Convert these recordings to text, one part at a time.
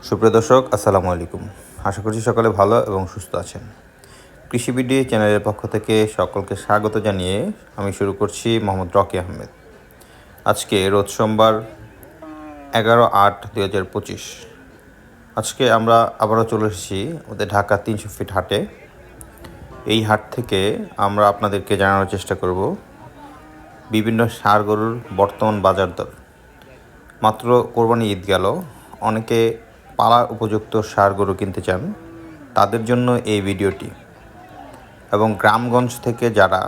সুপ্রিয় দর্শক, আসসালামু আলাইকুম। আশা করছি সকলে ভালো এবং সুস্থ আছেন। কৃষি বিডি চ্যানেলের পক্ষ থেকে সকলকে স্বাগত জানিয়ে আমি শুরু করছি মোহাম্মদ রকি আহমেদ। আজকে রোজ সোমবার 11/8/2025। আজকে আমরা আবারও চলে এসেছি আমাদের ঢাকা 300 ফিট হাটে। এই হাট থেকে আমরা আপনাদেরকে জানানোর চেষ্টা করব বিভিন্ন ষাঁড় গরুর বর্তমান বাজার দর। মাত্র কোরবানি ঈদ গেল, অনেকে পালার উপযুক্ত ষাঁড় গরু কিনতে চান, তাদের জন্য এই ভিডিওটি। এবং গ্রামগঞ্জ থেকে যারা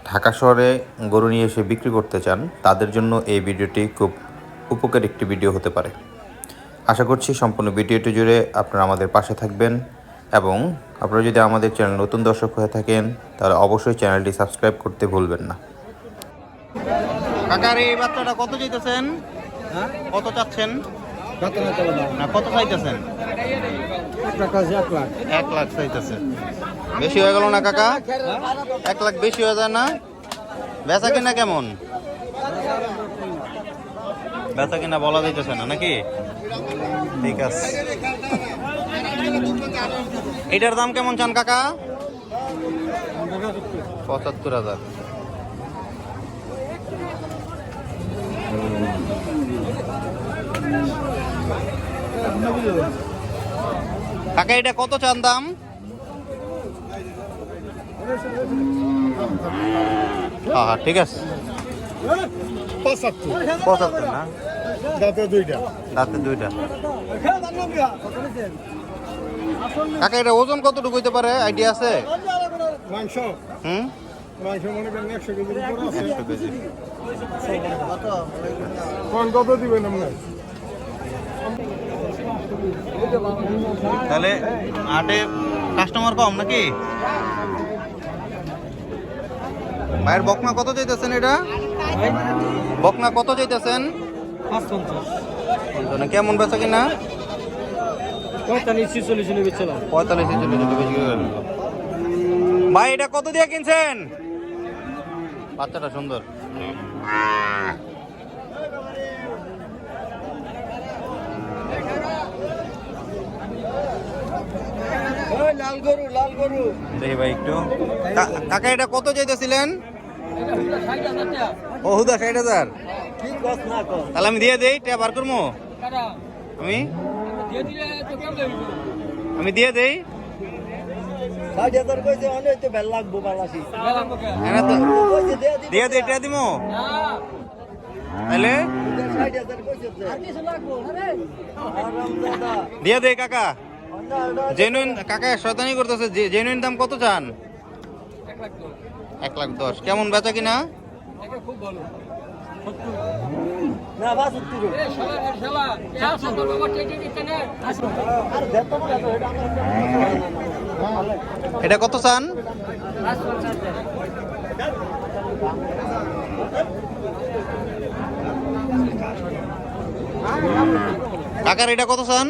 ঢাকা শহরে গরু নিয়ে এসে বিক্রি করতে চান, তাদের জন্য এই ভিডিওটি খুব উপকারী একটি ভিডিও হতে পারে। আশা করছি সম্পূর্ণ ভিডিওটি জুড়ে আপনারা আমাদের পাশে থাকবেন এবং আপনারা যদি আমাদের চ্যানেল নতুন দর্শক হয়ে থাকেন তাহলে অবশ্যই চ্যানেলটি সাবস্ক্রাইব করতে ভুলবেন না। কাকার এই বাচ্চাটা কত চাইতেছেন? কত চাচ্ছেন? না, কত চাইতেছেন? 1 লাখ চাইতেছে। বেশি হয়ে গেল না কাকা? 1 লাখ বেশি হয়ে যায় না? বেচা কিনা কেমন? বেচা কিনা বলা যাইতেছে না নাকি? ঠিক আছে। এটার দাম কেমন চান কাকা? 75,000। কাকা এটা কত চান দাম? হ্যাঁ ঠিক আছে। 75 না? দাঁতে দুইটা। কাকা এটা ওজন কতটুকু হইতে পারে, আইডিয়া আছে? মাংস মাংস মনে করেন 100 কেজি 100 কেজি। কত দিবেন আপনার? তাহলে হাটে কাস্টমার কম নাকি? ভাইয়ের বকনা কত চাইতেছেন? এটা বকনা কত চাইতেছেন? 550। কেমন বেচা কিনা? 45-46 বেচলাম। 45-46 বেশি করে নিল। ভাই এটা কত দিয়ে কিনছেন? বাচ্চাটা সুন্দর। লাল গরু দেখি ভাই একটু। কাকা এটা কত চাইতেছিলেন? ও হুদা 60,000। তাহলে আমি দিয়ে দেই, বার করবো আমি দিয়ে দেই। 60,000 কইছে অনেক তো বেল লাগবো বালাসি দিয়ে দেই, এটা দিমো তাহলে 60,000 কইছে দিয়ে দেই কাকা। জেনুইন কাকা শয়তানি করতেছে। জেনুইন দাম কত চান? 1,10,000। কেমন বেচা কিনা? খুব ভালো না বাস উত্তর এটা কত চান? কাকার এটা কত চান?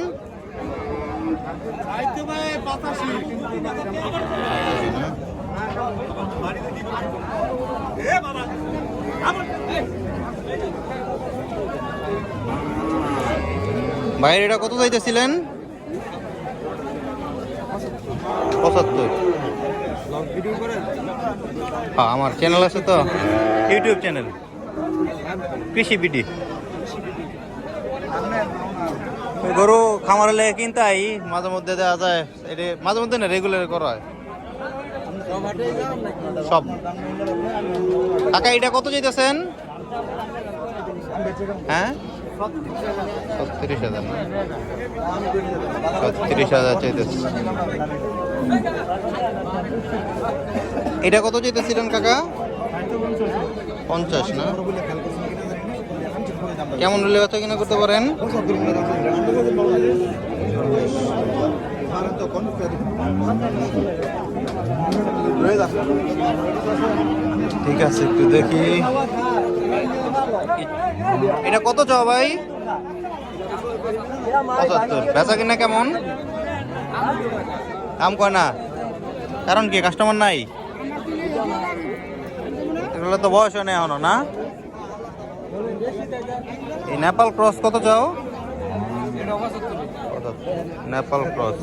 ভাইয়ের এটা কত চাইতেছিলেন? 75। হ্যাঁ, আমার চ্যানেল আছে তো, ইউটিউব চ্যানেল কৃষি বিডি। গরু খামারে লেগে কিনতাই মাঝে মধ্যে দেওয়া যায়, এটা মাঝে মধ্যে না, রেগুলার করা হয় সব। কাকা এটা কত চাইতেছেন? হ্যাঁ 36,000 না? 36,000 চাইতেছে। এটা কত চাইতেছিলেন কাকা? 50 না? কেমন হলে বাচ্চা কিনা করতে পারেন? ঠিক আছে, একটু দেখি এটা কত চাও ভাই? 75। বেচা কিনা কেমন? দাম কয় না, কারণ কি কাস্টমার নাই? এগুলো তো বয়স হয় না এখনো না? এই নেপাল ক্রস কত চাও? নেপাল ক্রস